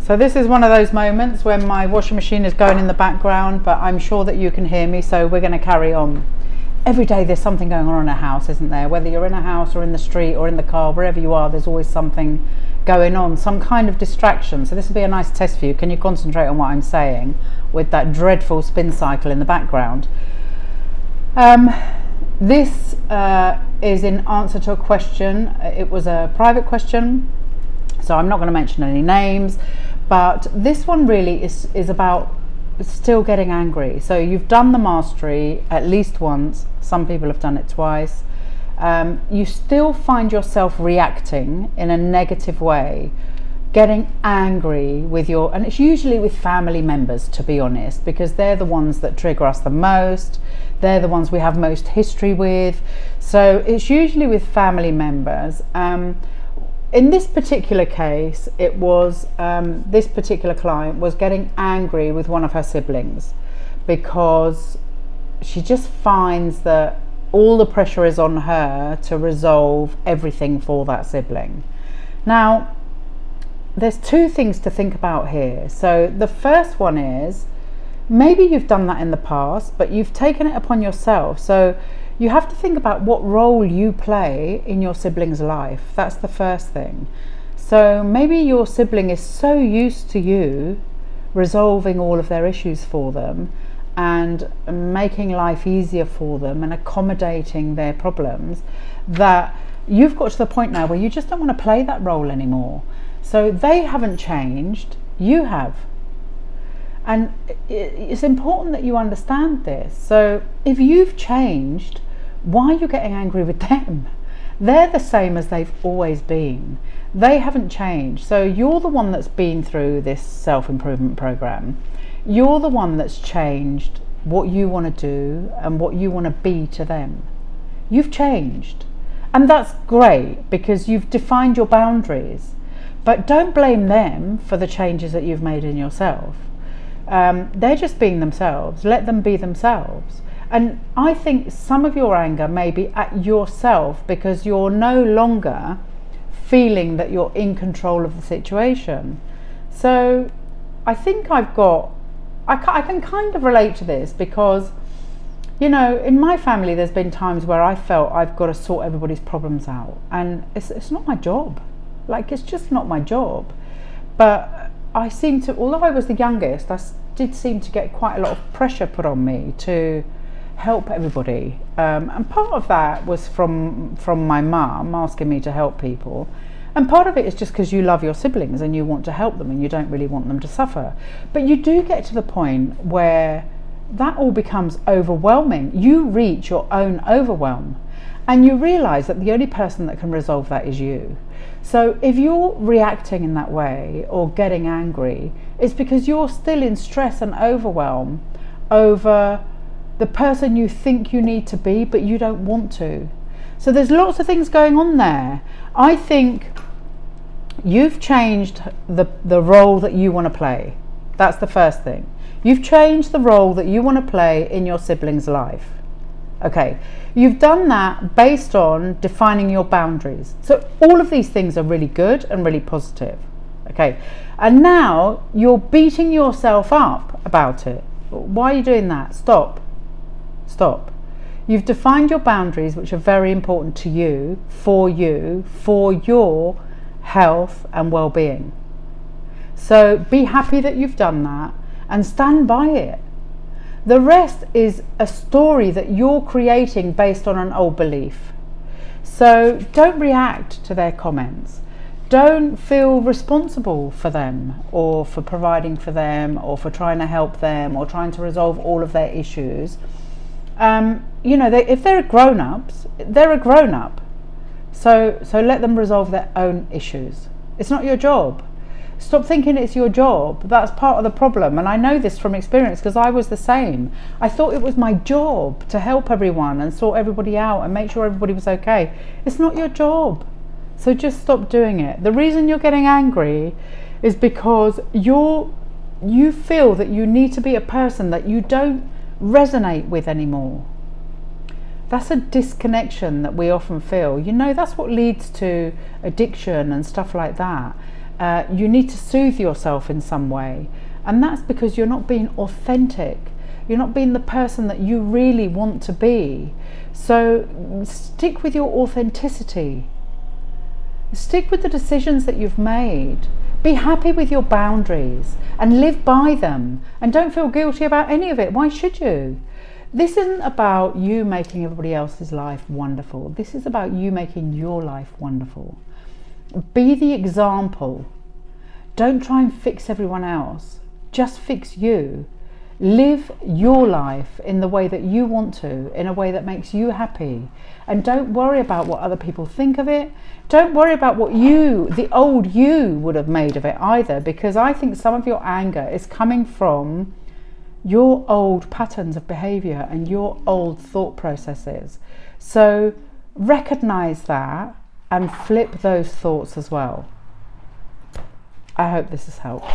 So this is one of those moments when my washing machine is going in the background, but I'm sure that you can hear me, so we're going to carry on. Every day there's something going on in a house, isn't there? Whether you're in a house or in the street or in the car, wherever you are, there's always something going on, some kind of distraction. So this will be a nice test for you. Can you concentrate on what I'm saying with that dreadful spin cycle in the background? This is in answer to a question. It was a private question, so I'm not going to mention any names, but this one really is about still getting angry. So you've done the mastery at least once, some people have done it twice. You still find yourself reacting in a negative way, getting angry with and it's usually with family members, to be honest, because they're the ones that trigger us the most. They're the ones we have most history with. So it's usually with family members. In this particular case, it was this particular client was getting angry with one of her siblings because she just finds that all the pressure is on her to resolve everything for that sibling. Now, there's two things to think about here. So the first one is, maybe you've done that in the past, but you've taken it upon yourself. So you have to think about what role you play in your sibling's life. That's the first thing. So maybe your sibling is so used to you resolving all of their issues for them and making life easier for them and accommodating their problems that you've got to the point now where you just don't want to play that role anymore. So they haven't changed, you have. And it's important that you understand this. So if you've changed, why are you getting angry with them? They're the same as they've always been. They haven't changed. So you're the one that's been through this self-improvement program. You're the one that's changed what you want to do and what you want to be to them. You've changed. And that's great because you've defined your boundaries. But don't blame them for the changes that you've made in yourself. They're just being themselves. Let them be themselves. And I think some of your anger may be at yourself because you're no longer feeling that you're in control of the situation. So I think I can kind of relate to this because, you know, in my family there's been times where I felt I've got to sort everybody's problems out, and it's not my job. Like, it's just not my job. But I seem to, although I was the youngest, I did seem to get quite a lot of pressure put on me to help everybody, and part of that was from my mum asking me to help people, and part of it is just because you love your siblings and you want to help them and you don't really want them to suffer. But you do get to the point where that all becomes overwhelming. You reach your own overwhelm and you realize that the only person that can resolve that is you. So if you're reacting in that way or getting angry, it's because you're still in stress and overwhelm over the person you think you need to be, but you don't want to. So there's lots of things going on there. I think you've changed the role that you want to play. That's the first thing. You've changed the role that you want to play in your sibling's life. Okay, you've done that based on defining your boundaries. So all of these things are really good and really positive. Okay, and now you're beating yourself up about it. Why are you doing that? Stop. You've defined your boundaries, which are very important to you, for your health and well-being. So be happy that you've done that and stand by it. The rest is a story that you're creating based on an old belief. So don't react to their comments. Don't feel responsible for them or for providing for them or for trying to help them or trying to resolve all of their issues. You know, if they're grown-ups, they're a grown-up. So let them resolve their own issues. It's not your job. Stop thinking it's your job. That's part of the problem. And I know this from experience because I was the same. I thought it was my job to help everyone and sort everybody out and make sure everybody was okay. It's not your job. So just stop doing it. The reason you're getting angry is because you feel that you need to be a person that you don't resonate with anymore. That's a disconnection that we often feel. You know, that's what leads to addiction and stuff like that. you need to soothe yourself in some way, and that's because you're not being authentic. You're not being the person that you really want to be. So stick with your authenticity. Stick with the decisions that you've made. Be happy with your boundaries and live by them, and don't feel guilty about any of it. Why should you? This isn't about you making everybody else's life wonderful. This is about you making your life wonderful. Be the example. Don't try and fix everyone else. Just fix you. Live your life in the way that you want to, in a way that makes you happy. And don't worry about what other people think of it. Don't worry about what you, the old you, would have made of it either, because I think some of your anger is coming from your old patterns of behavior and your old thought processes. So recognize that and flip those thoughts as well. I hope this has helped.